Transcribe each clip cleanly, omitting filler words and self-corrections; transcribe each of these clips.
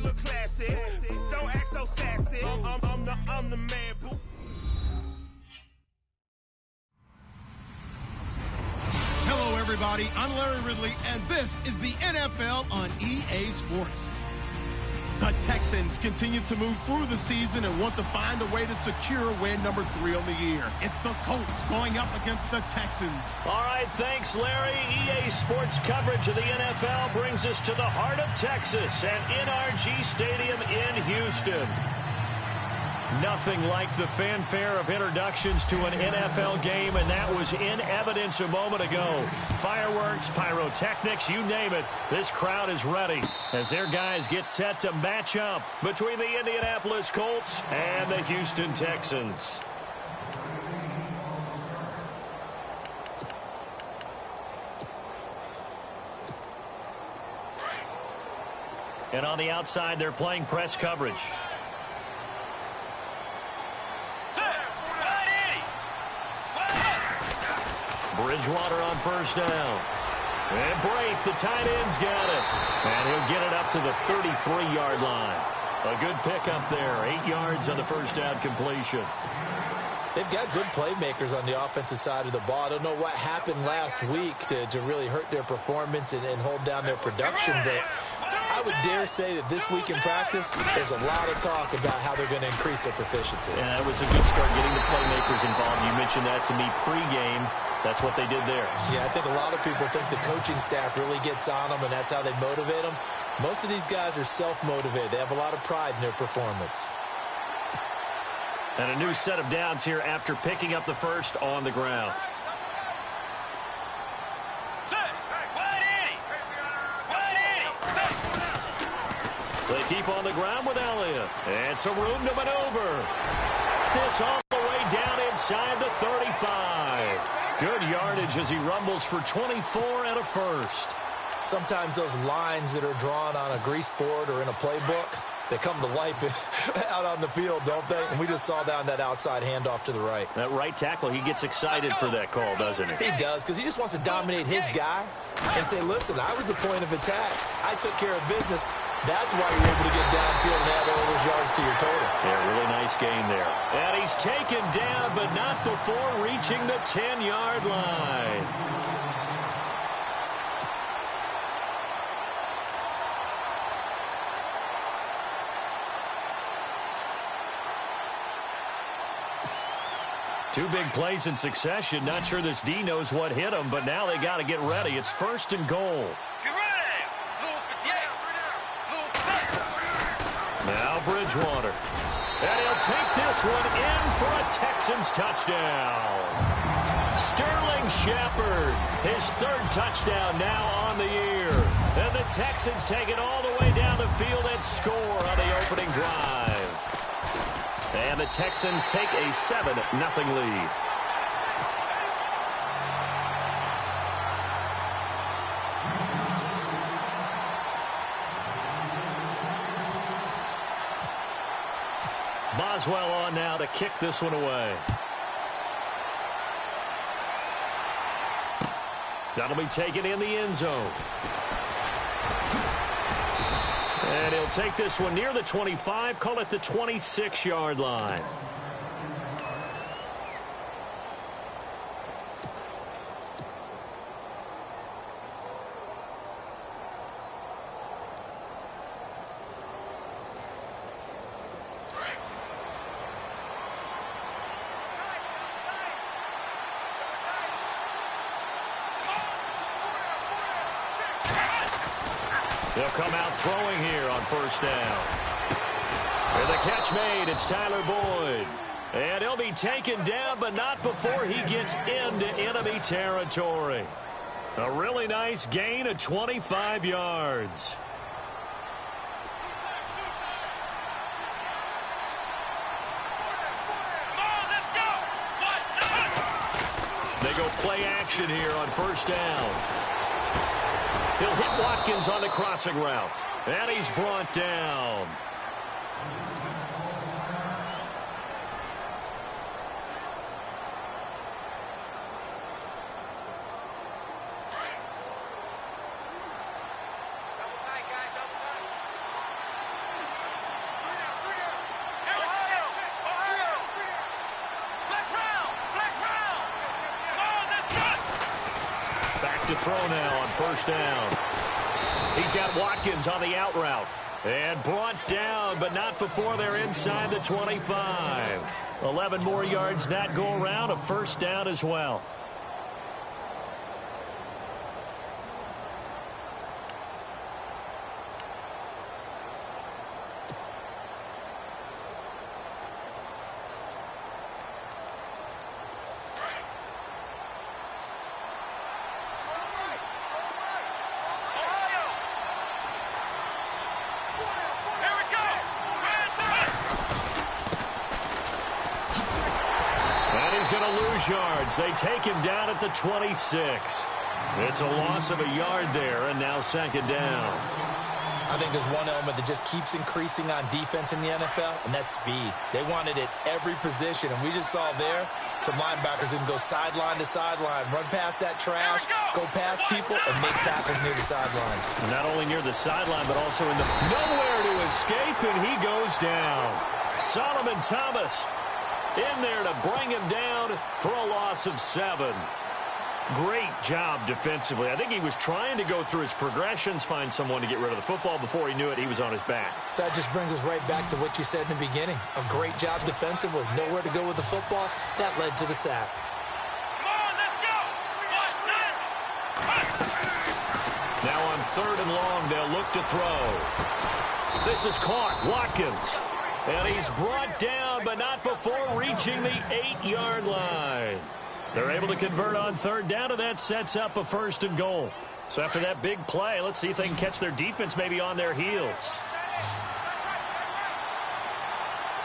look classy. Don't act so sassy. I'm the man, boo. Hello, everybody. I'm Larry Ridley, and this is the NFL on EA Sports. The Texans continue to move through the season and want to find a way to secure win number 3 on the year. It's the Colts going up against the Texans. All right, thanks, Larry. EA Sports coverage of the NFL brings us to the heart of Texas at NRG Stadium in Houston. Nothing like the fanfare of introductions to an NFL game, and that was in evidence a moment ago. Fireworks, pyrotechnics, you name it. This crowd is ready as their guys get set to match up between the Indianapolis Colts and the Houston Texans. And on the outside, they're playing press coverage. Bridgewater on first down. And Brate, the tight end's got it. And he'll get it up to the 33-yard line. A good pickup there. 8 yards on the first down completion. They've got good playmakers on the offensive side of the ball. I don't know what happened last week to really hurt their performance and hold down their production, but I would dare say that this week in practice, there's a lot of talk about how they're going to increase their proficiency. And that was a good start getting the playmakers involved. You mentioned that to me pregame. That's what they did there. Yeah, I think a lot of people think the coaching staff really gets on them, and that's how they motivate them. Most of these guys are self-motivated. They have a lot of pride in their performance. And a new set of downs here after picking up the first on the ground. They keep on the ground with Elliott. And some room to maneuver. This all the way down inside the 35. Good yardage as he rumbles for 24 and a first. Sometimes those lines that are drawn on a grease board or in a playbook, they come to life out on the field, don't they? And we just saw down that outside handoff to the right. That right tackle, he gets excited for that call, doesn't he? He does, because he just wants to dominate his guy and say, listen, I was the point of attack. I took care of business. That's why you're able to get downfield and add all those yards to your total. Yeah, really nice gain there. And he's taken down, but not before reaching the 10-yard line. Two big plays in succession. Not sure this D knows what hit him, but now they got to get ready. It's 1st and goal. Now Bridgewater. And he'll take this one in for a Texans touchdown. Sterling Shepard, his 3rd touchdown now on the year. And the Texans take it all the way down the field and score on the opening drive. And the Texans take a 7-0 lead. Boswell on now to kick this one away. That'll be taken in the end zone. And he'll take this one near the 25, call it the 26-yard line. They'll come out throwing here on first down. And the catch made, it's Tyler Boyd. And he'll be taken down, but not before he gets into enemy territory. A really nice gain of 25 yards. They go play action here on first down. He'll hit Watkins on the crossing route. And he's brought down. to throw now on first down. He's got Watkins on the out route. And brought down, but not before they're inside the 25. 11 more yards that go around, a first down as well. Yards. They take him down at the 26. It's a loss of a yard there, and now second down. I think there's one element that just keeps increasing on defense in the NFL, and that's speed. They want it at every position, and we just saw there some linebackers who can go sideline to sideline, run past that trash, go past people, and make tackles near the sidelines. Not only near the sideline, but also in the nowhere to escape, and he goes down. Solomon Thomas in there to bring him down for a loss of 7. Great job defensively. I think he was trying to go through his progressions, find someone to get rid of the football. Before he knew it, he was on his back. So that just brings us right back to what you said in the beginning. A great job defensively. Nowhere to go with the football. That led to the sack. Come on, let's go! Now on 3rd and long, they'll look to throw. This is caught. Watkins. And he's brought down, but not before reaching the 8-yard line. They're able to convert on 3rd down, and that sets up a 1st and goal. So after that big play, let's see if they can catch their defense maybe on their heels.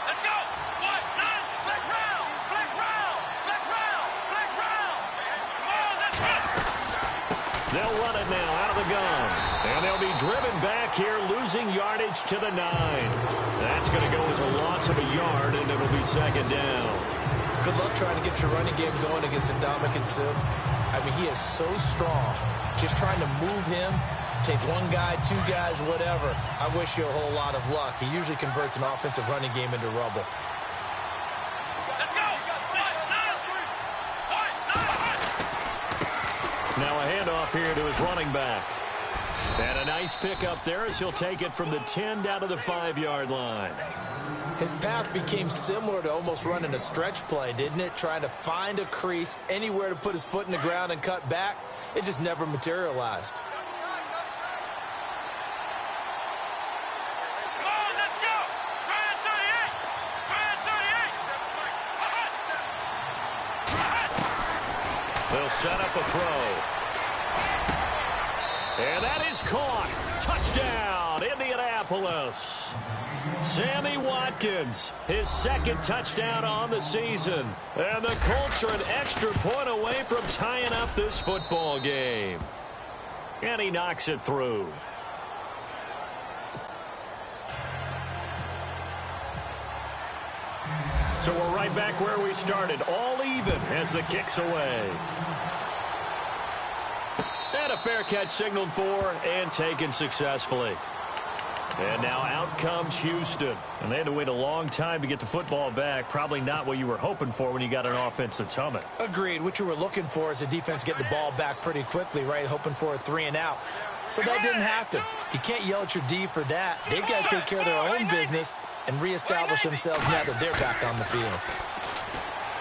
Let's go! What? Nine! Flex round! Flex round! Flex round! Flex round! Come on, let's run! They'll run it now out of the gun. And they'll be driven back here, losing yardage to the 9. That's going to go as a loss of a yard, and it'll be second down. Good luck trying to get your running game going against Ndamukong Suh. I mean, he is so strong. Just trying to move him, take one guy, 2 guys, whatever. I wish you a whole lot of luck. He usually converts an offensive running game into rubble. Let's go! Now a handoff here to his running back. And a nice pickup there as he'll take it from the 10 down to the 5-yard line. His path became similar to almost running a stretch play, didn't it? Trying to find a crease, anywhere to put his foot in the ground and cut back. It just never materialized. Come on, let's go! Try 38! Try 38! They'll set up a throw. And that is caught. Touchdown, Indianapolis. Sammy Watkins, his 2nd touchdown on the season. And the Colts are an extra point away from tying up this football game. And he knocks it through. So we're right back where we started, all even as the kick's away. And a fair catch signaled for and taken successfully. And now out comes Houston. And they had to wait a long time to get the football back. Probably not what you were hoping for when you got an offense that's humming. Agreed. What you were looking for is the defense getting the ball back pretty quickly, right? Hoping for a 3 and out. So that didn't happen. You can't yell at your D for that. They've got to take care of their own business and reestablish themselves now that they're back on the field.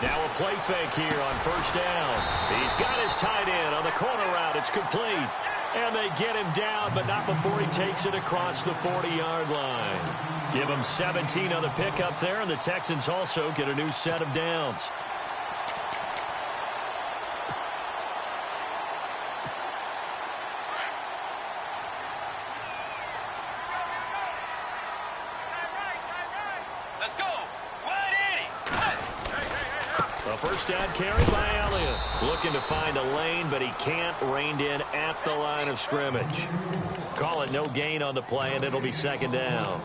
Now a play fake here on 1st down. He's got his tight end on the corner route. It's complete. And they get him down, but not before he takes it across the 40-yard line. Give him 17 on the pickup there, and the Texans also get a new set of downs. Let's go! A 1st down carry by Elliott. Looking to find a lane, but he can't. Reined in at the line of scrimmage. Call it no gain on the play, and it'll be 2nd down.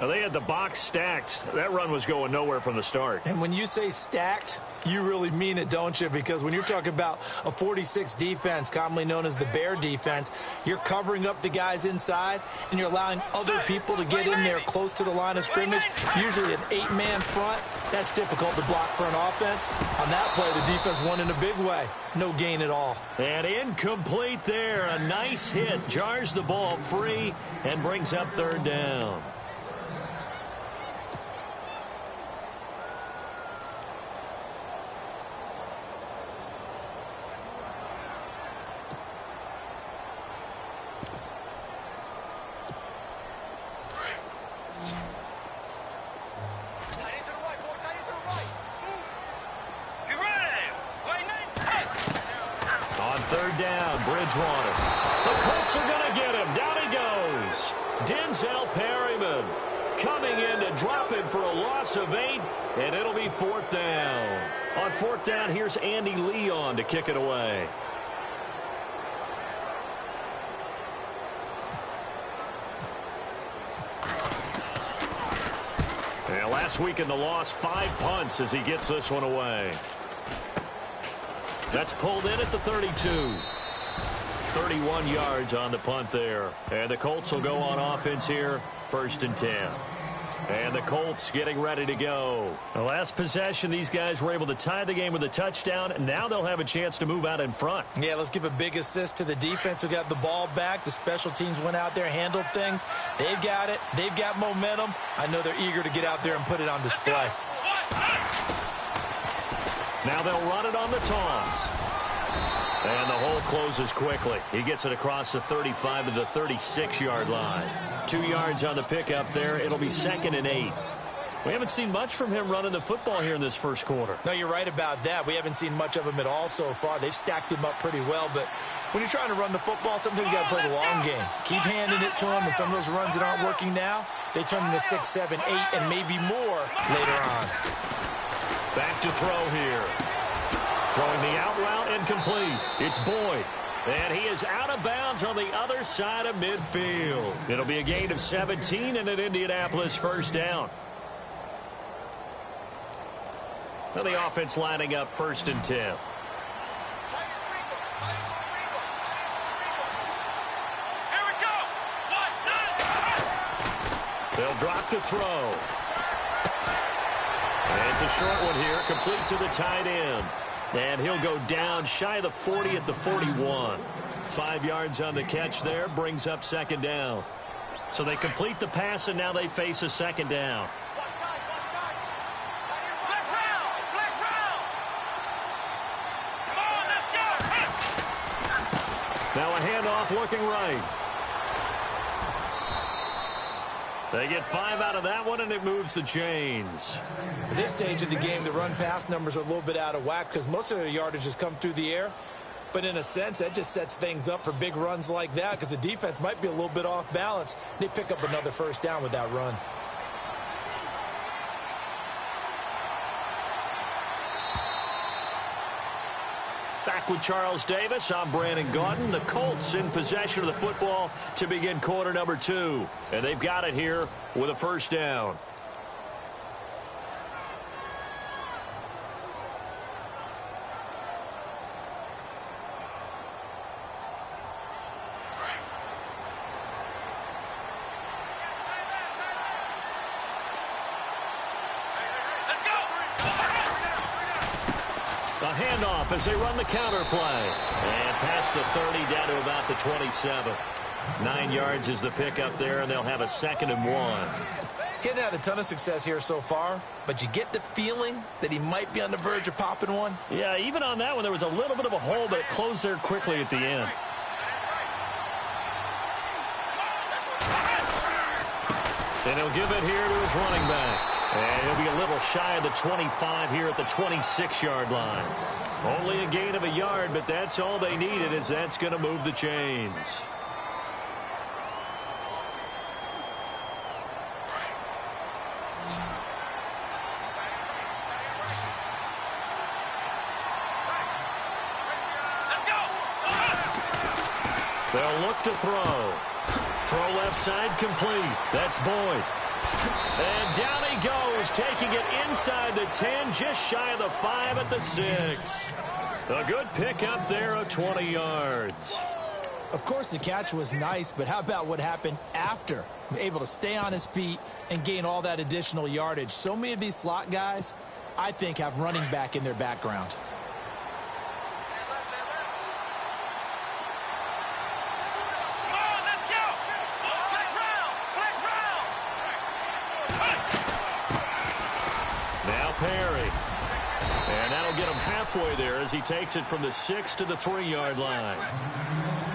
Well, they had the box stacked. That run was going nowhere from the start. And when you say stacked, you really mean it, don't you? Because when you're talking about a 46 defense, commonly known as the Bear defense, you're covering up the guys inside, and you're allowing other people to get in there close to the line of scrimmage, usually an 8-man front. That's difficult to block for an offense. On that play, the defense won in a big way. No gain at all. And incomplete there. A nice hit. Jars the ball free and brings up third down. Third down, Bridgewater. The Colts are going to get him. Down he goes. Denzel Perryman coming in to drop him for a loss of 8, and it'll be fourth down. On fourth down, here's Andy Leon to kick it away. And last week in the loss, 5 punts as he gets this one away. That's pulled in at the 32. 31 yards on the punt there. And the Colts will go on offense here, 1st and 10. And the Colts getting ready to go. The last possession, these guys were able to tie the game with a touchdown, and now they'll have a chance to move out in front. Yeah, let's give a big assist to the defense who got the ball back. The special teams went out there, handled things. They've got it. They've got momentum. I know they're eager to get out there and put it on display. Now they'll run it on the toss. And the hole closes quickly. He gets it across the 35 to the 36-yard line. 2 yards on the pickup there. It'll be 2nd and 8. We haven't seen much from him running the football here in this first quarter. No, you're right about that. We haven't seen much of him at all so far. They've stacked him up pretty well, but when you're trying to run the football, sometimes you got to play the long game. Keep handing it to him, and some of those runs that aren't working now, they turn into 6, 7, 8, and maybe more later on. Back to throw here. Throwing the out route incomplete. It's Boyd. And he is out of bounds on the other side of midfield. It'll be a gain of 17 and an Indianapolis first down. Now the offense lining up 1st and 10. Here we go. They'll drop to throw. And it's a short one here, complete to the tight end. And he'll go down shy of the 40 at the 41. 5 yards on the catch there, brings up 2nd down. So they complete the pass, and now they face a 2nd down. Now a handoff looking right. They get 5 out of that one, and it moves the chains. At this stage of the game, the run-pass numbers are a little bit out of whack because most of their yardage has come through the air. But in a sense, that just sets things up for big runs like that because the defense might be a little bit off balance. They pick up another first down with that run. Back with Charles Davis, I'm Brandon Gaudin. The Colts in possession of the football to begin quarter number 2. And they've got it here with a first down. A handoff as they run the counter play. And past the 30 down to about the 27. 9 yards is the pickup there, and they'll have a 2nd and 1. Getting had a ton of success here so far, but you get the feeling that he might be on the verge of popping one. Yeah, even on that one, there was a little bit of a hole, but it closed there quickly at the end. And he'll give it here to his running back. And he'll be a little shy of the 25 here at the 26-yard line. Only a gain of a yard, but that's all they needed, as that's going to move the chains. They'll look to throw. Throw left side complete. That's Boyd. And down he goes, taking it inside the 10, just shy of the 5 at the 6. A good pickup there of 20 yards. Of course, the catch was nice, but how about what happened after? Able to stay on his feet and gain all that additional yardage. So many of these slot guys, I think, have running back in their background. Now Perry. And that'll get him halfway there as he takes it from the 6 to the 3-yard line.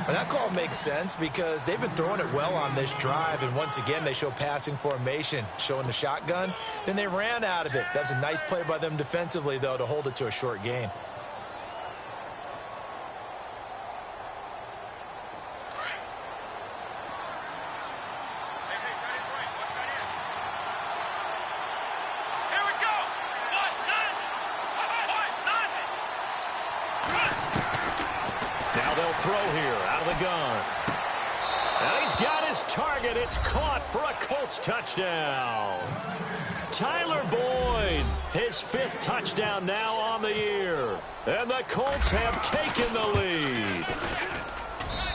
And that call makes sense because they've been throwing it well on this drive, and once again they show passing formation, showing the shotgun. Then they ran out of it. That's a nice play by them defensively, though, to hold it to a short gain. Throw here out of the gun. And he's got his target. It's caught for a Colts touchdown. Tyler Boyd, his 5th touchdown now on the year. And the Colts have taken the lead.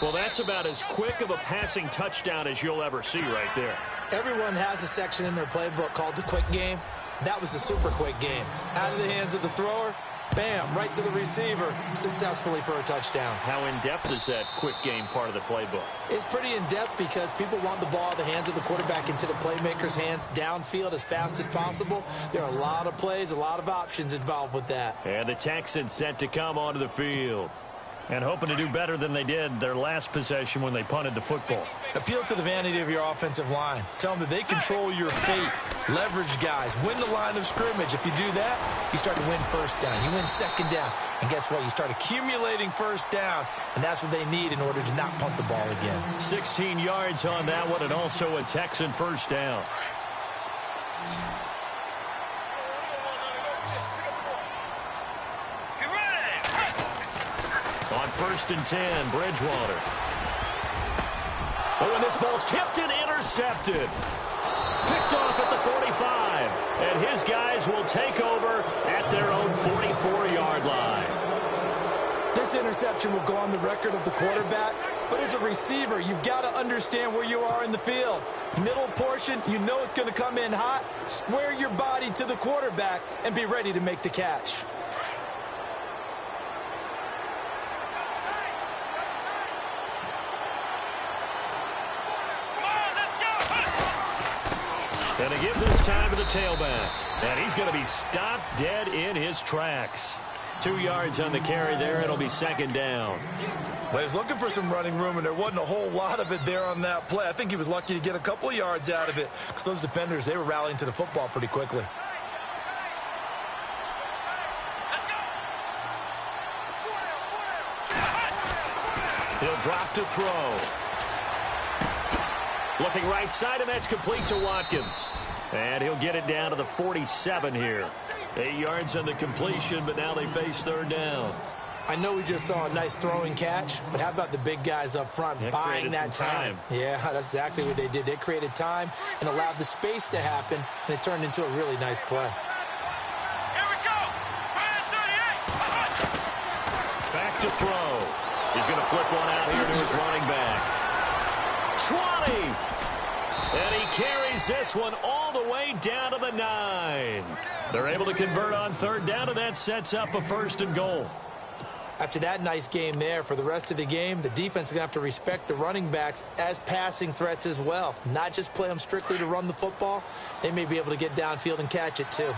Well, that's about as quick of a passing touchdown as you'll ever see right there. Everyone has a section in their playbook called the quick game. That was a super quick game. Out of the hands of the thrower, bam, right to the receiver, successfully for a touchdown. How in-depth is that quick game part of the playbook? It's pretty in-depth because people want the ball at the hands of the quarterback into the playmaker's hands downfield as fast as possible. There are a lot of plays, a lot of options involved with that. And the Texans set to come onto the field. And hoping to do better than they did their last possession when they punted the football. Appeal to the vanity of your offensive line. Tell them that they control your fate. Leverage guys. Win the line of scrimmage. If you do that, you start to win first down. You win second down. And guess what? You start accumulating first downs. And that's what they need in order to not punt the ball again. 16 yards on that one, and also a Texan first down. On 1st and 10, Bridgewater. Oh, and this ball's tipped and intercepted. Picked off at the 45. And his guys will take over at their own 44-yard line. This interception will go on the record of the quarterback. But as a receiver, you've got to understand where you are in the field. Middle portion, you know it's going to come in hot. Square your body to the quarterback and be ready to make the catch. And to give this time to the tailback. And he's going to be stopped dead in his tracks. 2 yards on the carry there. It'll be 2nd down. Well, he was looking for some running room, and there wasn't a whole lot of it there on that play. I think he was lucky to get a couple of yards out of it because those defenders, they were rallying to the football pretty quickly. He'll drop to throw. Looking right side, and that's complete to Watkins. And he'll get it down to the 47 here. 8 yards on the completion, but now they face 3rd down. I know we just saw a nice throwing catch, but how about the big guys up front buying that time? Yeah, that's exactly what they did. They created time and allowed the space to happen, and it turned into a really nice play. Here we go. Back to throw. He's going to flip one out here to his running back. 20. And he carries this one all the way down to the 9. They're able to convert on 3rd down, and that sets up a 1st and goal. After that nice game there, for the rest of the game, the defense is going to have to respect the running backs as passing threats as well. Not just play them strictly to run the football. They may be able to get downfield and catch it too.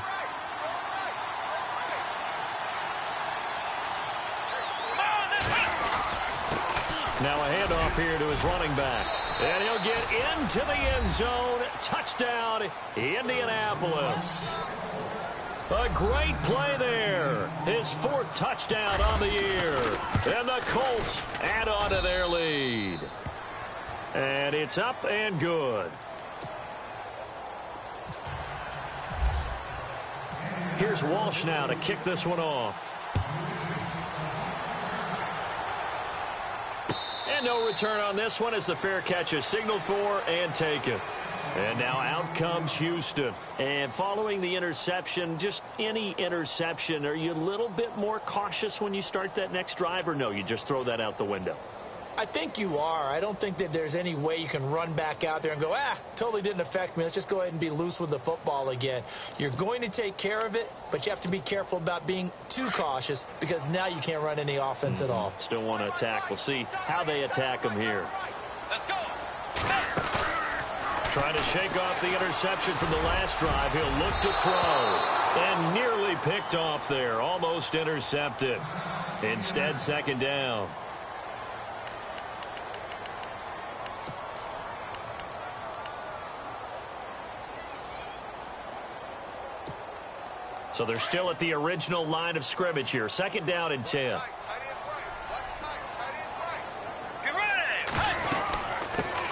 Now a handoff here to his running back. And he'll get into the end zone. Touchdown, Indianapolis. A great play there. His 4th touchdown on the year. And the Colts add on to their lead. And it's up and good. Here's Walsh now to kick this one off. And no return on this one as the fair catch is signaled for and taken. And now out comes Houston. And following the interception, just any interception, are you a little bit more cautious when you start that next drive, or no, you just throw that out the window? I think you are. I don't think that there's any way you can run back out there and go, totally didn't affect me. Let's just go ahead and be loose with the football again. You're going to take care of it, but you have to be careful about being too cautious because now you can't run any offense at all. Still want to attack. We'll see how they attack them here. Let's go. Trying to shake off the interception from the last drive. He'll look to throw. And nearly picked off there. Almost intercepted. Instead, second down. So they're still at the original line of scrimmage here. Second down and 10. Get ready.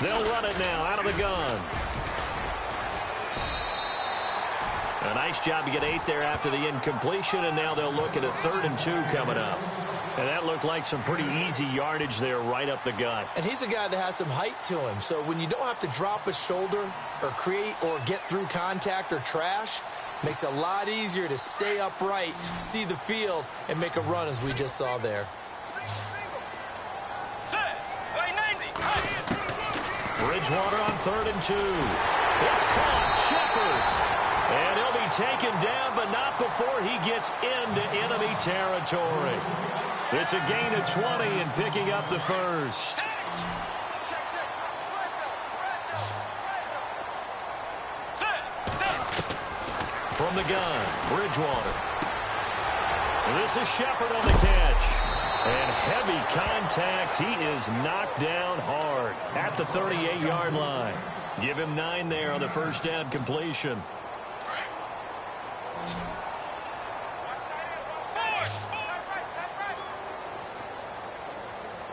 They'll run it now out of the gun. A nice job to get 8 there after the incompletion, and now they'll look at a 3rd and 2 coming up. And that looked like some pretty easy yardage there right up the gut. And he's a guy that has some height to him. So when you don't have to drop a shoulder or create or get through contact or trash, makes it a lot easier to stay upright, see the field, and make a run as we just saw there. Bridgewater on 3rd and 2. It's caught. Shepard. And he'll be taken down, but not before he gets into enemy territory. It's a gain of 20 and picking up the first. From the gun, Bridgewater. This is Shepard on the catch. And heavy contact. He is knocked down hard at the 38-yard line. Give him 9 there on the first down completion.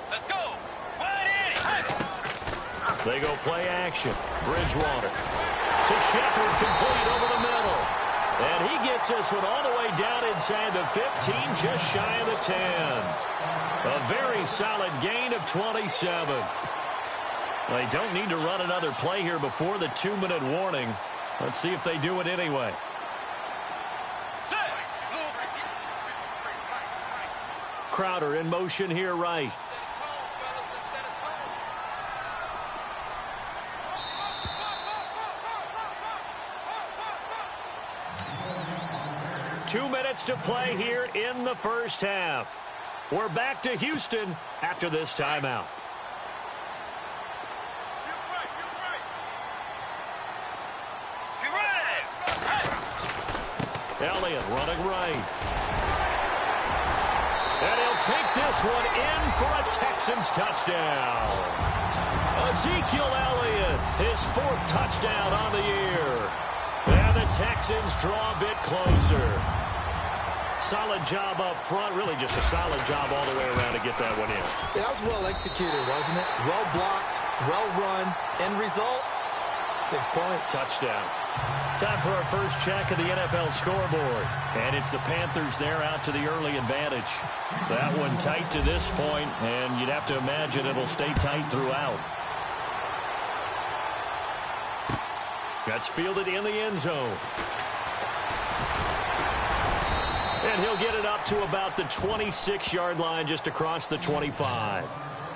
Let's go. They go play action. Bridgewater to Shepard, complete over the middle. And he gets this one all the way down inside the 15, just shy of the 10. A very solid gain of 27. They don't need to run another play here before the 2-minute warning. Let's see if they do it anyway. Crowder in motion here right. 2 minutes to play here in the first half. We're back to Houston after this timeout. Elliott running right. And he'll take this one in for a Texans touchdown. Ezekiel Elliott, his 4th touchdown on the year. And the Texans draw a bit closer. Solid job up front. Really just a solid job all the way around to get that one in. That was well executed, wasn't it? Well blocked, well run. End result, 6 points. Touchdown. Time for our first check of the NFL scoreboard. And it's the Panthers there out to the early advantage. That one tight to this point, and you'd have to imagine it'll stay tight throughout. That's fielded in the end zone. And he'll get it up to about the 26-yard line, just across the 25.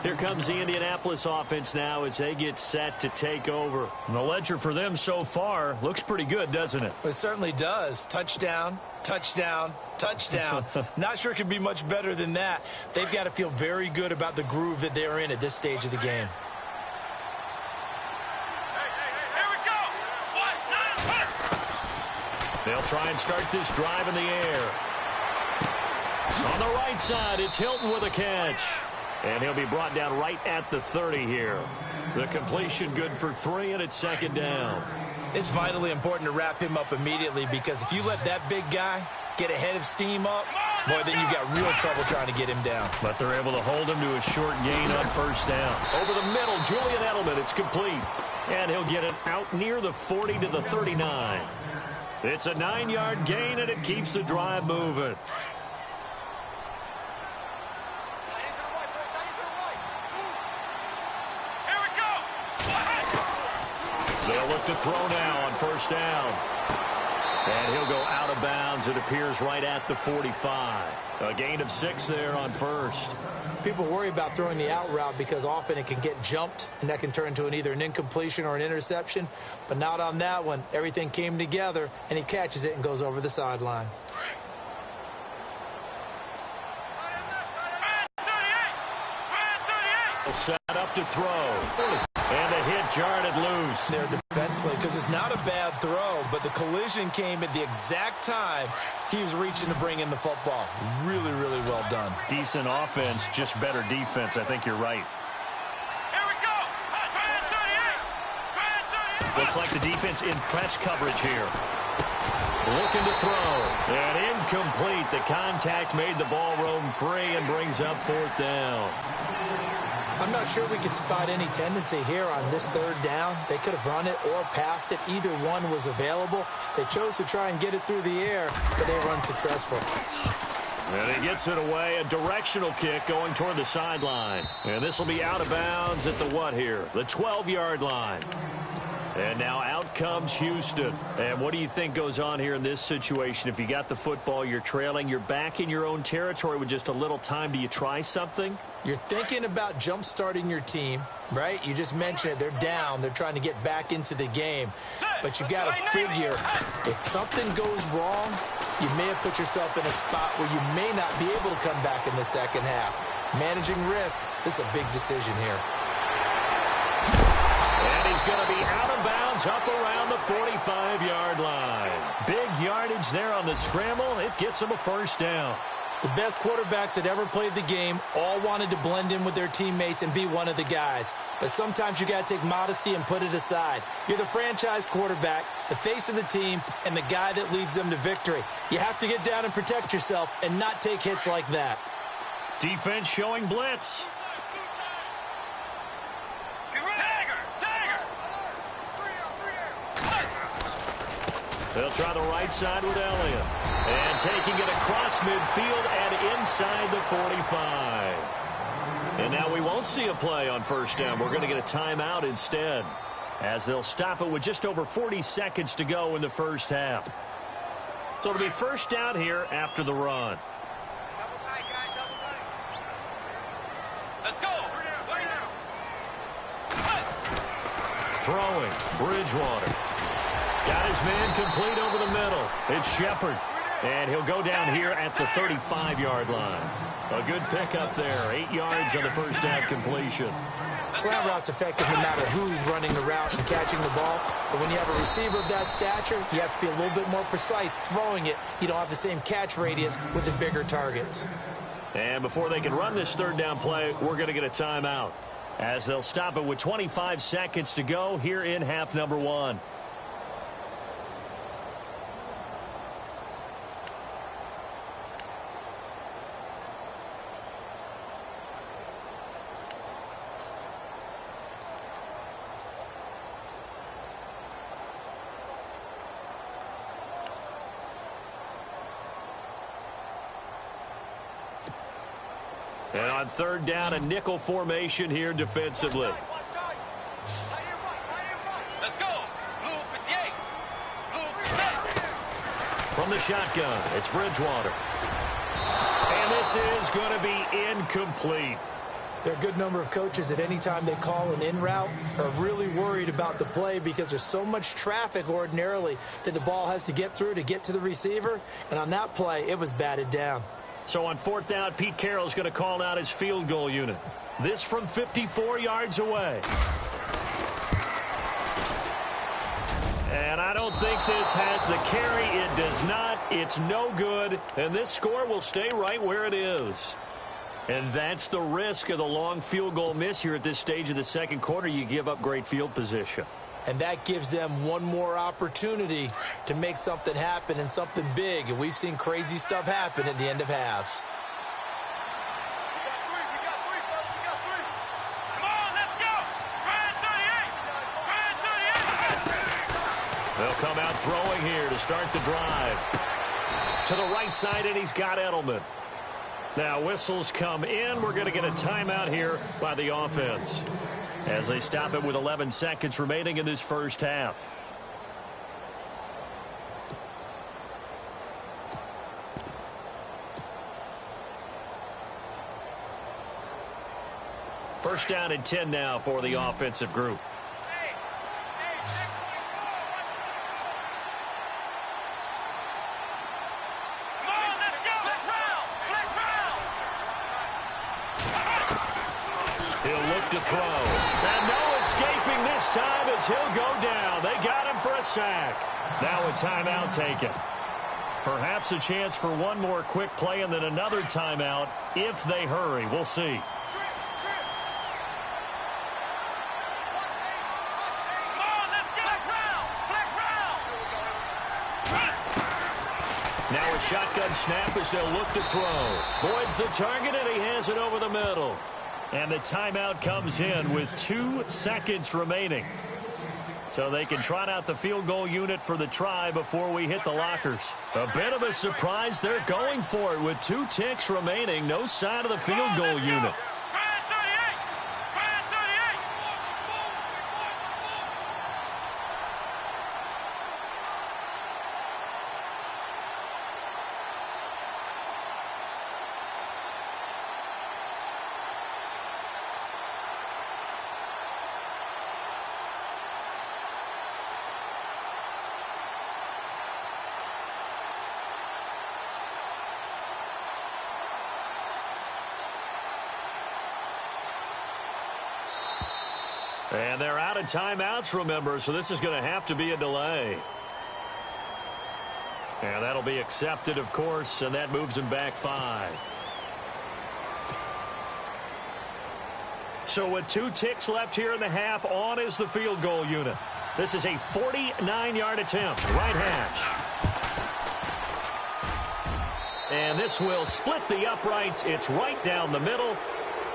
Here comes the Indianapolis offense now as they get set to take over. And the ledger for them so far looks pretty good, doesn't it? It certainly does. Touchdown, touchdown, touchdown. Not sure it could be much better than that. They've got to feel very good about the groove that they're in at this stage of the game. They'll try and start this drive in the air. On the right side, it's Hilton with a catch. And he'll be brought down right at the 30 here. The completion good for 3, and it's second down. It's vitally important to wrap him up immediately because if you let that big guy get ahead of steam up, boy, then you've got real trouble trying to get him down. But they're able to hold him to a short gain on first down. Over the middle, Julian Edelman, it's complete. And he'll get it out near the 40 to the 39. It's a 9-yard gain, and it keeps the drive moving. They'll look to throw now on first down. And he'll go out of bounds, it appears, right at the 45. A gain of 6 there on first. People worry about throwing the out route because often it can get jumped, and that can turn into either an incompletion or an interception. But not on that one. Everything came together, and he catches it and goes over the sideline. Set up to throw. And the hit jarred it loose. Their defense play, because it's not a bad throw, but the collision came at the exact time he was reaching to bring in the football. Really, really well done. Decent offense, just better defense. I think you're right. Here we go. Looks like the defense in press coverage here. Looking to throw. And incomplete. The contact made the ball roam free and brings up 4th down. I'm not sure we could spot any tendency here on this 3rd down. They could have run it or passed it. Either one was available. They chose to try and get it through the air, but they were unsuccessful. And he gets it away. A directional kick going toward the sideline. And this will be out of bounds at the what here? The 12-yard line. And now out comes Houston. And what do you think goes on here in this situation? If you got the football, you're trailing, you're back in your own territory with just a little time. Do you try something? You're thinking about jump-starting your team, right? You just mentioned it. They're down. They're trying to get back into the game. But you got to figure if something goes wrong, you may have put yourself in a spot where you may not be able to come back in the second half. Managing risk, this is a big decision here. And he's going to be out of bounds up around the 45-yard line. Big yardage there on the scramble. It gets him a 1st down. The best quarterbacks that ever played the game all wanted to blend in with their teammates and be one of the guys. But sometimes you got to take modesty and put it aside. You're the franchise quarterback, the face of the team, and the guy that leads them to victory. You have to get down and protect yourself and not take hits like that. Defense showing blitz. They'll try the right side with Elliott. And taking it across midfield and inside the 45. And now we won't see a play on 1st down. We're going to get a timeout instead, as they'll stop it with just over 40 seconds to go in the 1st half. So it'll be 1st down here after the run. Let's go. Throwing, Bridgewater. Got his man complete over the middle. It's Shepard. And he'll go down here at the 35-yard line. A good pickup there. 8 yards on the 1st down completion. Slant route's effective no matter who's running the route and catching the ball. But when you have a receiver of that stature, you have to be a little bit more precise throwing it. You don't have the same catch radius with the bigger targets. And before they can run this 3rd down play, we're going to get a timeout, as they'll stop it with 25 seconds to go here in half number 1. And on 3rd down, a nickel formation here defensively. Let's go. Blue 58. Blue 58. From the shotgun, it's Bridgewater. And this is going to be incomplete. There are a good number of coaches that any time they call an in route are really worried about the play because there's so much traffic ordinarily that the ball has to get through to get to the receiver. And on that play, it was batted down. So on 4th down, Pete Carroll's going to call out his field goal unit. This from 54 yards away. And I don't think this has the carry. It does not. It's no good. And this score will stay right where it is. And that's the risk of the long field goal miss here at this stage of the 2nd quarter. You give up great field position. And that gives them one more opportunity to make something happen and something big. And we've seen crazy stuff happen at the end of halves. Come on, let's go. Brad 38. They'll come out throwing here to start the drive. To the right side, and he's got Edelman. Now whistles come in. We're going to get a timeout here by the offense, as they stop it with 11 seconds remaining in this 1st half. First down and 10 now for the offensive group. He'll look to throw. And no escaping this time as he'll go down. They got him for a sack. Now a timeout taken. Perhaps a chance for one more quick play and then another timeout if they hurry. We'll see. Now a shotgun snap as they'll look to throw. Boyd's the target, and he has it over the middle. And the timeout comes in with 2 seconds remaining. So they can trot out the field goal unit for the try before we hit the lockers. A bit of a surprise. They're going for it with 2 ticks remaining. No sign of the field goal unit. And they're out of timeouts, remember, so this is going to have to be a delay. And that'll be accepted, of course, and that moves him back 5. So with 2 ticks left here in the half, on is the field goal unit. This is a 49-yard attempt, right hash. And this will split the uprights. It's right down the middle.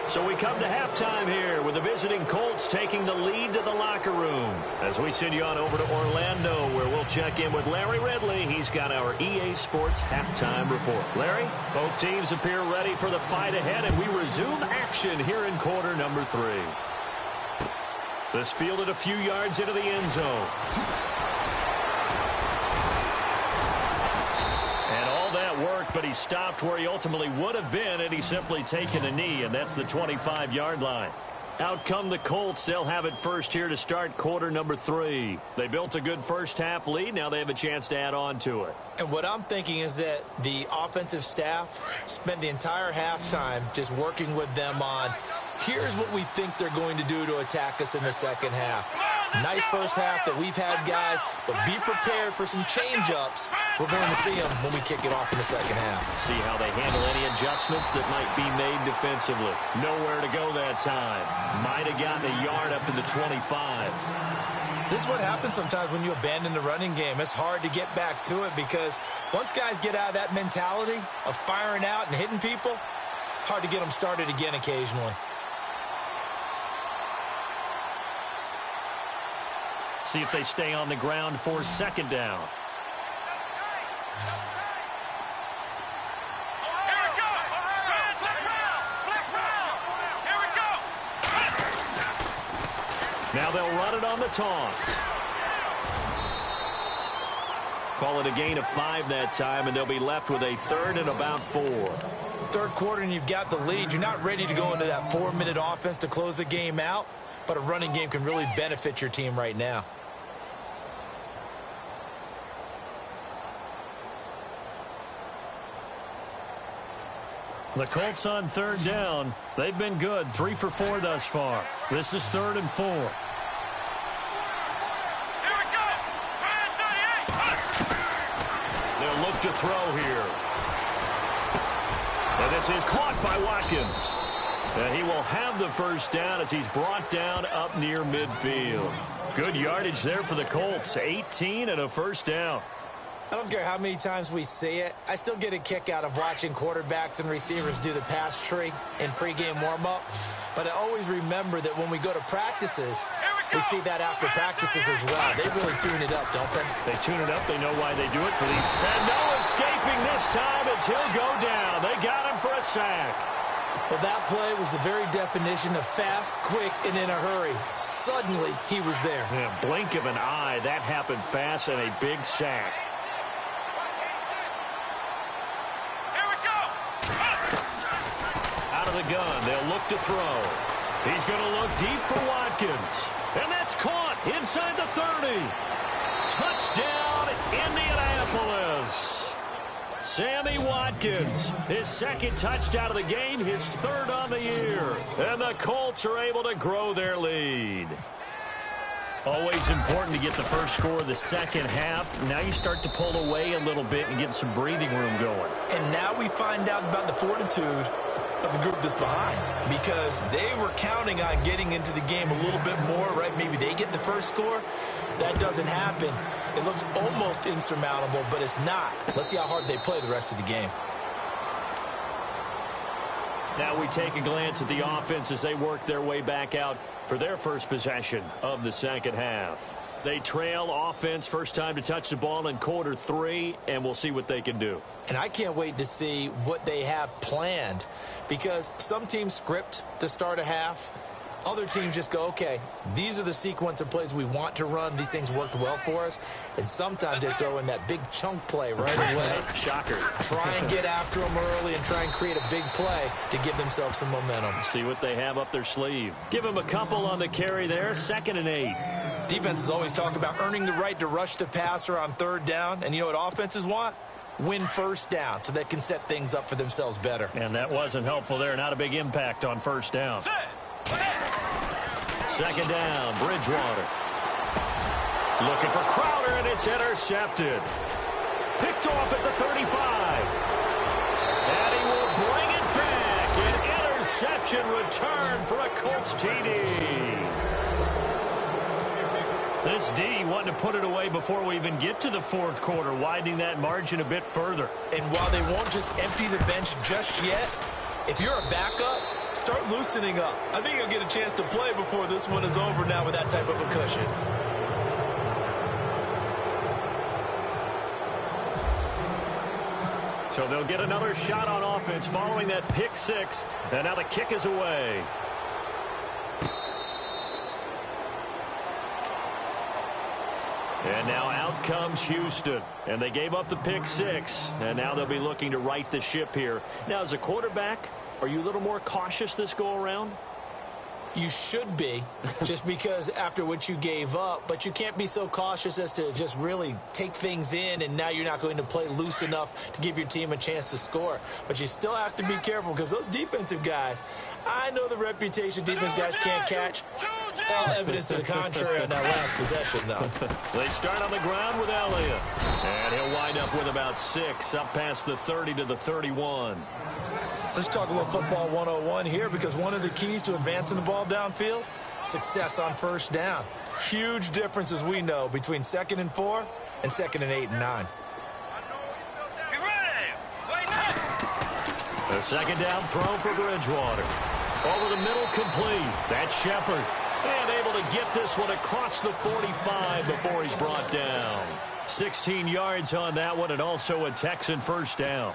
So we come to halftime here with the visiting Colts taking the lead to the locker room. As we send you on over to Orlando, where we'll check in with Larry Ridley. He's got our EA Sports halftime report. Larry, both teams appear ready for the fight ahead, and we resume action here in quarter number 3. This fielded a few yards into the end zone. But he stopped where he ultimately would have been had he simply taken a knee, and that's the 25-yard line. Out come the Colts. They'll have it first here to start quarter number 3. They built a good first-half lead. Now they have a chance to add on to it. And what I'm thinking is that the offensive staff spent the entire halftime just working with them on, here's what we think they're going to do to attack us in the second half. Nice first half that we've had, guys, but be prepared for some change-ups. We're going to see them when we kick it off in the second half. See how they handle any adjustments that might be made defensively. Nowhere to go that time. Might have gotten a yard up to the 25. This is what happens sometimes when you abandon the running game. It's hard to get back to it because once guys get out of that mentality of firing out and hitting people, hard to get them started again occasionally. See if they stay on the ground for second down. Now they'll run it on the toss. Call it a gain of 5 that time, and they'll be left with a 3rd and about 4. Third quarter and you've got the lead. You're not ready to go into that 4-minute offense to close the game out, but a running game can really benefit your team right now. The Colts on 3rd down. They've been good, 3 for 4 thus far. This is 3rd and 4. Here we go. They'll look to throw here. And this is caught by Watkins. And he will have the first down as he's brought down up near midfield. Good yardage there for the Colts. 18 and a first down. I don't care how many times we see it. I still get a kick out of watching quarterbacks and receivers do the pass tree in pregame warm-up. But I always remember that when we go to practices, we see that after practices as well. They really tune it up, don't they? They tune it up. They know why they do it for the... And no escaping this time as he'll go down. They got him for a sack. Well, that play was the very definition of fast, quick, and in a hurry. Suddenly, he was there. Yeah, blink of an eye. That happened fast and a big sack. Here we go. Out of the gun. They'll look to throw. He's going to look deep for Watkins. And that's caught inside the 30. Touchdown, Indianapolis. Sammy Watkins, his second touchdown of the game, his third on the year. And the Colts are able to grow their lead. Always important to get the first score of the second half. Now you start to pull away a little bit and get some breathing room going. And now we find out about the fortitude of the group that's behind, because they were counting on getting into the game a little bit more, right? Maybe they get the first score. That doesn't happen. It looks almost insurmountable, but it's not. Let's see how hard they play the rest of the game. Now we take a glance at the offense as they work their way back out for their first possession of the second half. They trail offense, first time to touch the ball in quarter 3, and we'll see what they can do. And I can't wait to see what they have planned, because some teams script to start a half. Other teams just go, okay, these are the sequence of plays we want to run. These things worked well for us. And sometimes they throw in that big chunk play right away. Shocker. Try and get after them early and try and create a big play to give themselves some momentum. See what they have up their sleeve. Give them a couple on the carry there, 2nd and 8. Defenses always talk about earning the right to rush the passer on 3rd down. And you know what offenses want? Win first down so they can set things up for themselves better. And that wasn't helpful there. Not a big impact on first down. 2nd down, Bridgewater. Looking for Crowder, and it's intercepted. Picked off at the 35. And he will bring it back. An interception return for a Colts TD. This D wanting to put it away before we even get to the 4th quarter, widening that margin a bit further. And while they won't just empty the bench just yet, if you're a backup, start loosening up. I think you'll get a chance to play before this one is over now with that type of a cushion. So they'll get another shot on offense following that pick 6. And now the kick is away. And now out comes Houston. And they gave up the pick 6. And now they'll be looking to right the ship here. Now, as a quarterback, are you a little more cautious this go-around? You should be, just because after what you gave up. But you can't be so cautious as to just really take things in, and now you're not going to play loose enough to give your team a chance to score. But you still have to be careful, because those defensive guys, I know the reputation defense guys can't catch. All evidence to the contrary on that last possession, though. They start on the ground with Elliott. And he'll wind up with about 6, up past the 30 to the 31. Let's talk a little football 101 here, because one of the keys to advancing the ball downfield, success on first down. Huge difference, as we know, between 2nd and 4 and 2nd and 8 and 9. The 2nd down throw for Bridgewater. Over the middle, complete. That's Shepard. And able to get this one across the 45 before he's brought down. 16 yards on that one, and also a Texan first down.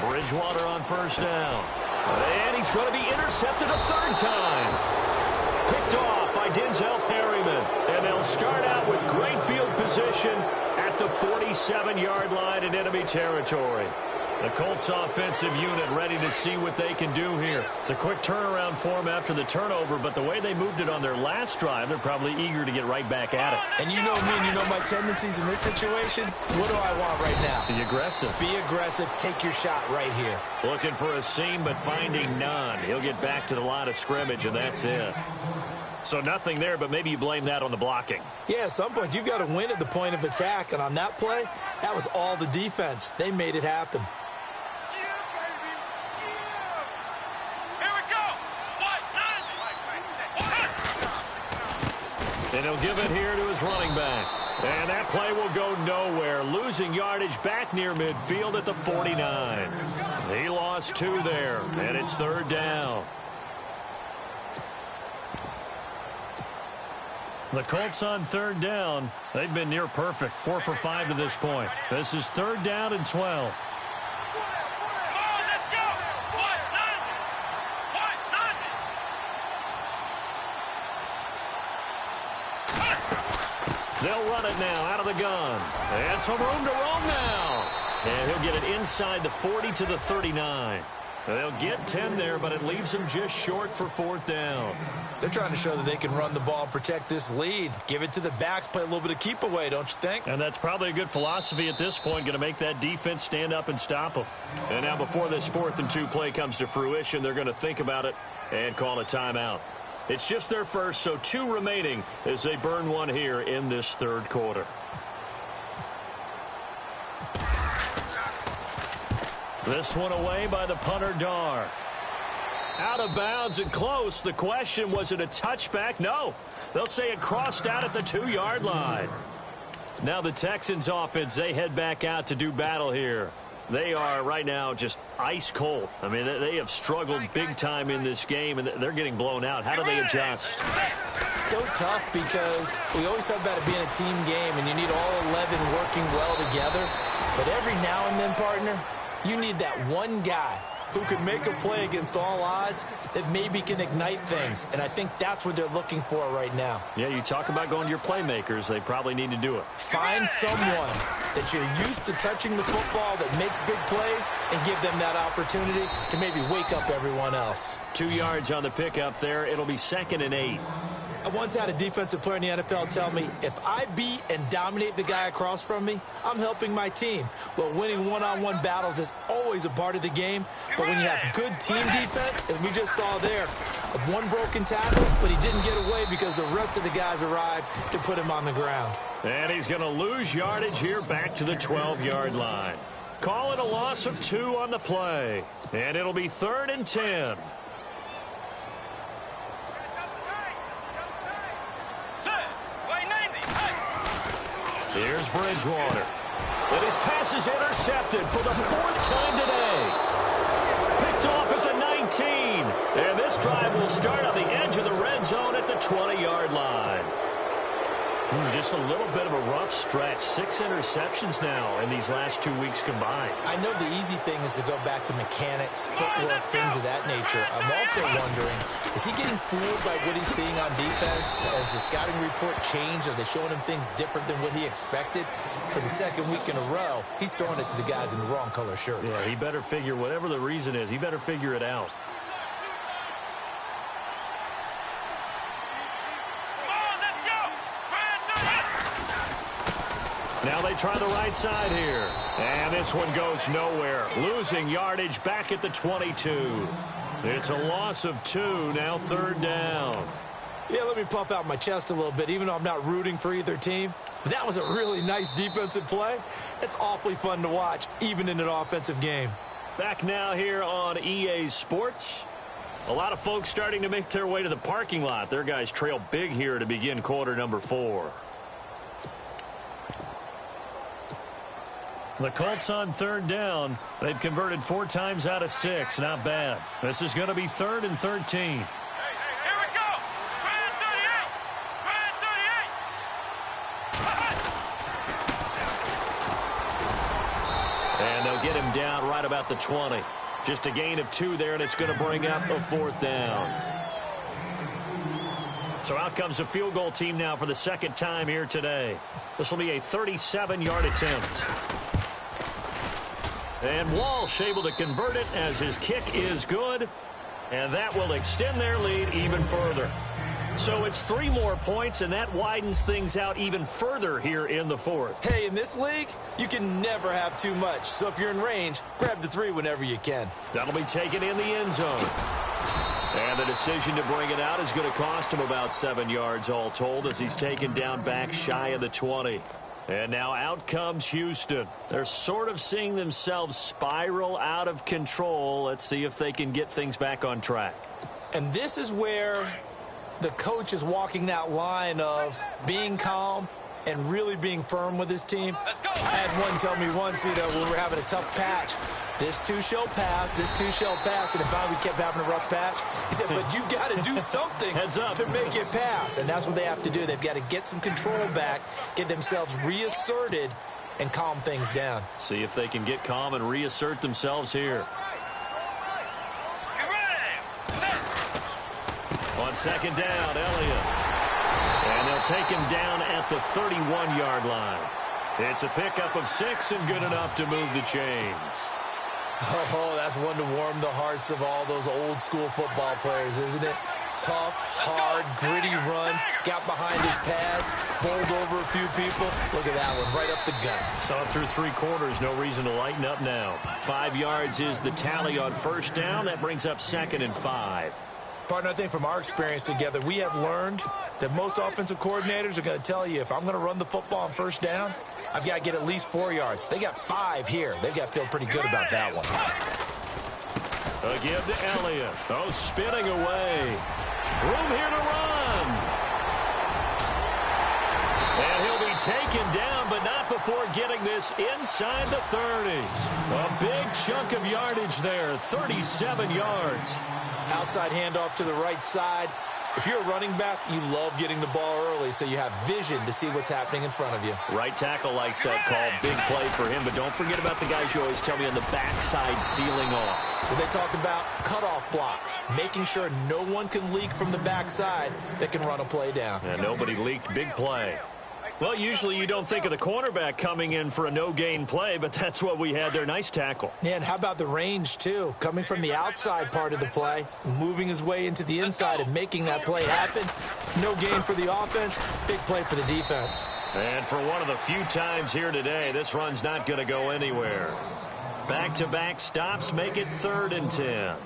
Bridgewater on first down. And he's going to be intercepted a 3rd time. Picked off by Denzel Perryman. And they'll start out with great field position at the 47-yard line in enemy territory. The Colts offensive unit ready to see what they can do here. It's a quick turnaround for them after the turnover, but the way they moved it on their last drive, they're probably eager to get right back at it. And you know me, and you know my tendencies in this situation. What do I want right now? Be aggressive. Be aggressive. Take your shot right here. Looking for a seam, but finding none. He'll get back to the line of scrimmage, and that's it. So nothing there, but maybe you blame that on the blocking. Yeah, at some point, you've got to win at the point of attack. And on that play, that was all the defense. They made it happen. And he'll give it here to his running back. And that play will go nowhere. Losing yardage back near midfield at the 49. He lost 2 there, and it's 3rd down. The Colts on 3rd down. They've been near perfect, 4 for 5 to this point. This is 3rd down and 12. They'll run it now out of the gun. And some room to roam now. And he'll get it inside the 40 to the 39. They'll get 10 there, but it leaves them just short for 4th down. They're trying to show that they can run the ball and protect this lead. Give it to the backs, play a little bit of keep away, don't you think? And that's probably a good philosophy at this point, going to make that defense stand up and stop them. And now before this 4th and 2 play comes to fruition, they're going to think about it and call a timeout. It's just their first, so 2 remaining as they burn one here in this 3rd quarter. This one away by the punter, Dar. Out of bounds and close. The question, was it a touchback? No. They'll say it crossed out at the 2-yard line. Now the Texans offense, they head back out to do battle here. They are right now just ice cold. I mean, they have struggled big time in this game, and they're getting blown out. How do they adjust? So tough because we always talk about it being a team game, and you need all 11 working well together. But every now and then, partner, you need that one guy who can make a play against all odds that maybe can ignite things. And I think that's what they're looking for right now. Yeah, you talk about going to your playmakers. They probably need to do it. Find someone that you're used to touching the football that makes big plays and give them that opportunity to maybe wake up everyone else. 2 yards on the pickup there. It'll be 2nd and 8. I once had a defensive player in the NFL tell me, if I beat and dominate the guy across from me, I'm helping my team. Well, winning one-on-one battles is always a part of the game, but when you have good team defense, as we just saw there, one broken tackle, but he didn't get away because the rest of the guys arrived to put him on the ground. And he's going to lose yardage here back to the 12-yard line. Call it a loss of 2 on the play, and it'll be 3rd and 10. Here's Bridgewater. And his pass is intercepted for the 4th time today. Picked off at the 19. And this drive will start on the edge of the red zone at the 20-yard line. Just a little bit of a rough stretch. 6 interceptions now in these last 2 weeks combined. I know the easy thing is to go back to mechanics, footwork, things of that nature. I'm also wondering, is he getting fooled by what he's seeing on defense? Has the scouting report changed? Are they showing him things different than what he expected? For the 2nd week in a row, he's throwing it to the guys in the wrong color shirts. Yeah, he better figure, whatever the reason is, he better figure it out. Now they try the right side here. And this one goes nowhere. Losing yardage back at the 22. It's a loss of 2, now 3rd down. Yeah, let me puff out my chest a little bit, even though I'm not rooting for either team. But that was a really nice defensive play. It's awfully fun to watch, even in an offensive game. Back now here on EA Sports. A lot of folks starting to make their way to the parking lot. Their guys trail big here to begin quarter number 4. The Colts on 3rd down. They've converted 4 times out of 6. Not bad. This is going to be 3rd and 13. Here we go. 38. And they'll get him down right about the 20. Just a gain of 2 there, and it's going to bring up a 4th down. So out comes a field goal team now for the 2nd time here today. This will be a 37-yard attempt. And Walsh able to convert it as his kick is good. And that will extend their lead even further. So it's 3 more points, and that widens things out even further here in the 4th. Hey, in this league, you can never have too much. So if you're in range, grab the 3 whenever you can. That'll be taken in the end zone. And the decision to bring it out is going to cost him about 7 yards all told as he's taken down back shy of the 20. And now out comes Houston. They're sort of seeing themselves spiral out of control. Let's see if they can get things back on track. And this is where the coach is walking that line of being calm and really being firm with his team. I had one tell me once, when we were having a tough patch, this too shall pass, this too shall pass, and finally we kept having a rough patch. He said, but you got to do something Heads up. to make it pass, and that's what they have to do. They've got to get some control back, get themselves reasserted, and calm things down. See if they can get calm and reassert themselves here. On 2nd down, Elliott. And they'll take him down at the 31-yard line. It's a pickup of 6 and good enough to move the chains. Oh, that's one to warm the hearts of all those old-school football players, isn't it? Tough, hard, gritty run, got behind his pads, bowled over a few people. Look at that one, right up the gut. Saw it through 3 quarters, no reason to lighten up now. 5 yards is the tally on first down. That brings up 2nd and 5. Partner, I think from our experience together, we have learned that most offensive coordinators are going to tell you, if I'm going to run the football on first down, I've got to get at least 4 yards. They got 5 here. They've got to feel pretty good about that one. A give to Elliott. Oh, spinning away. Room here to run. And he'll be taken down, but not before getting this inside the 30. A big chunk of yardage there, 37 yards. Outside handoff to the right side. If you're a running back, you love getting the ball early so you have vision to see what's happening in front of you. Right tackle likes that call. Big play for him, but don't forget about the guys you always tell me on the backside sealing off. When they talk about cutoff blocks, making sure no one can leak from the backside that can run a play down. And nobody leaked. Big play. Well, usually you don't think of the cornerback coming in for a no-gain play, but that's what we had there. Nice tackle. Yeah, and how about the range, too? Coming from the outside part of the play, moving his way into the inside and making that play happen. No gain for the offense, big play for the defense. And for one of the few times here today, this run's not going to go anywhere. Back-to-back stops make it 3rd and 10.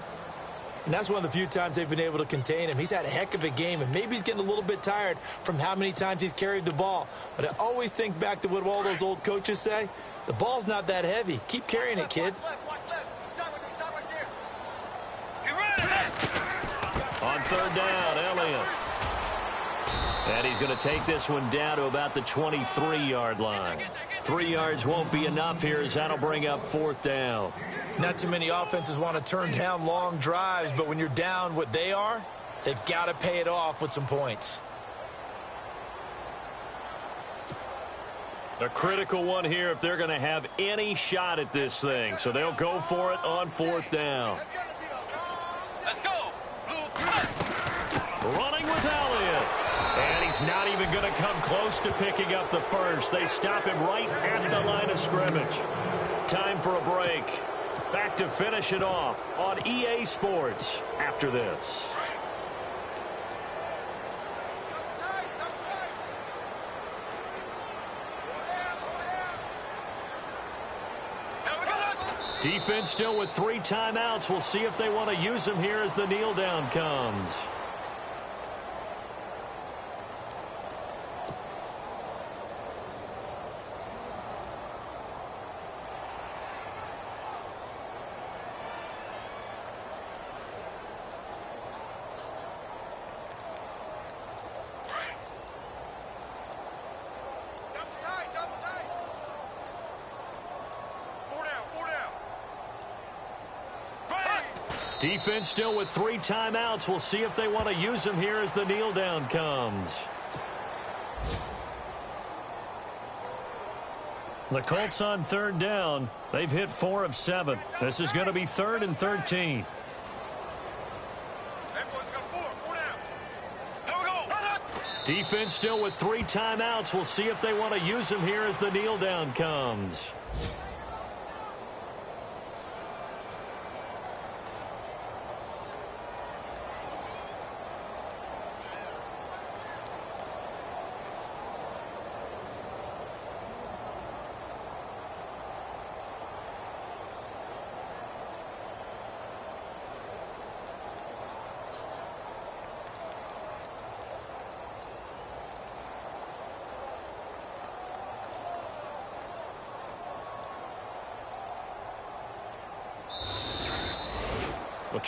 And that's one of the few times they've been able to contain him. He's had a heck of a game, and maybe he's getting a little bit tired from how many times he's carried the ball. But I always think back to what all those old coaches say. The ball's not that heavy. Keep carrying it, kid. On 3rd down, Elliott. And he's going to take this one down to about the 23-yard line. 3 yards won't be enough here, as that'll bring up 4th down. Not too many offenses want to turn down long drives, but when you're down what they are, they've got to pay it off with some points. A critical one here if they're going to have any shot at this thing. So they'll go for it on 4th down. Let's go. Running with Elliott. And he's not even going to come close to picking up the first. They stop him right at the line of scrimmage. Time for a break. Back to finish it off on EA Sports after this. Defense still with 3 timeouts. We'll see if they want to use them here as the kneel down comes. Defense still with 3 timeouts. We'll see if they want to use them here as the kneel down comes. The Colts on 3rd down. They've hit 4 of 7. This is going to be 3rd and 13. Defense still with 3 timeouts. We'll see if they want to use them here as the kneel down comes. Well,